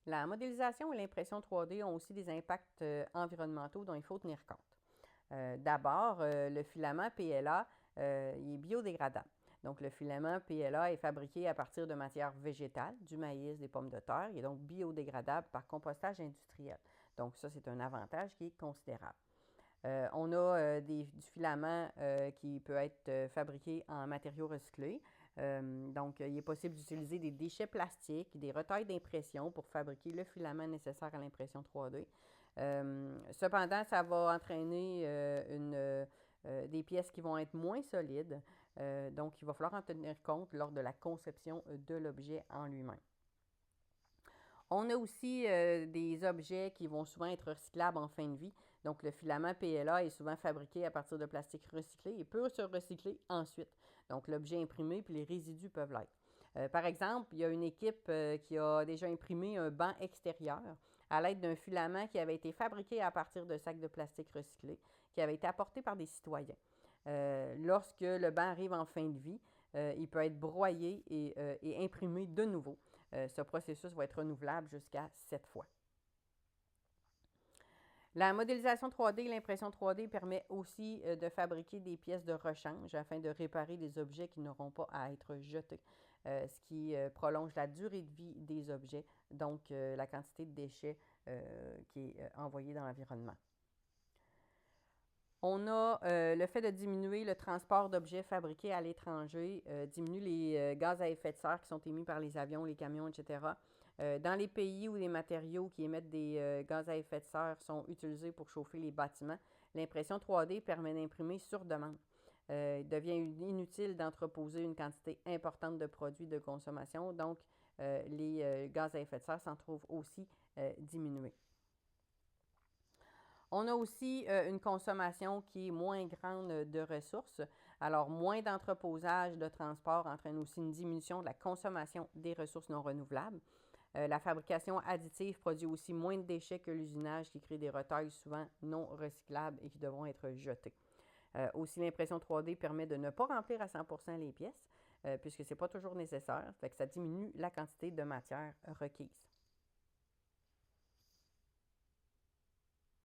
La modélisation et l'impression 3D ont aussi des impacts environnementaux dont il faut tenir compte. D'abord, le filament PLA, il est biodégradable. Donc, le filament PLA est fabriqué à partir de matières végétales, du maïs, des pommes de terre. Il est donc biodégradable par compostage industriel. Donc, ça, c'est un avantage qui est considérable. On a du filament qui peut être fabriqué en matériaux recyclés. Donc, il est possible d'utiliser des déchets plastiques, des retailles d'impression pour fabriquer le filament nécessaire à l'impression 3D. Cependant, ça va entraîner des pièces qui vont être moins solides. Donc, il va falloir en tenir compte lors de la conception de l'objet en lui-même. On a aussi des objets qui vont souvent être recyclables en fin de vie. Donc, le filament PLA est souvent fabriqué à partir de plastique recyclé et peut se recycler ensuite. Donc, l'objet imprimé puis les résidus peuvent l'être. Par exemple, il y a une équipe qui a déjà imprimé un banc extérieur à l'aide d'un filament qui avait été fabriqué à partir de sacs de plastique recyclés, qui avait été apporté par des citoyens. Lorsque le banc arrive en fin de vie, il peut être broyé et imprimé de nouveau. Ce processus va être renouvelable jusqu'à 7 fois. La modélisation 3D et l'impression 3D permet aussi de fabriquer des pièces de rechange afin de réparer des objets qui n'auront pas à être jetés, ce qui prolonge la durée de vie des objets, donc la quantité de déchets qui est envoyée dans l'environnement. On a le fait de diminuer le transport d'objets fabriqués à l'étranger, diminue les gaz à effet de serre qui sont émis par les avions, les camions, etc. Dans les pays où les matériaux qui émettent des gaz à effet de serre sont utilisés pour chauffer les bâtiments, l'impression 3D permet d'imprimer sur demande. Il devient inutile d'entreposer une quantité importante de produits de consommation, donc les gaz à effet de serre s'en trouvent aussi diminués. On a aussi une consommation qui est moins grande de ressources. Alors, moins d'entreposage, de transport entraîne aussi une diminution de la consommation des ressources non renouvelables. La fabrication additive produit aussi moins de déchets que l'usinage qui crée des retailles souvent non recyclables et qui devront être jetés. Aussi, l'impression 3D permet de ne pas remplir à 100% les pièces, puisque ce n'est pas toujours nécessaire, fait que ça diminue la quantité de matière requise.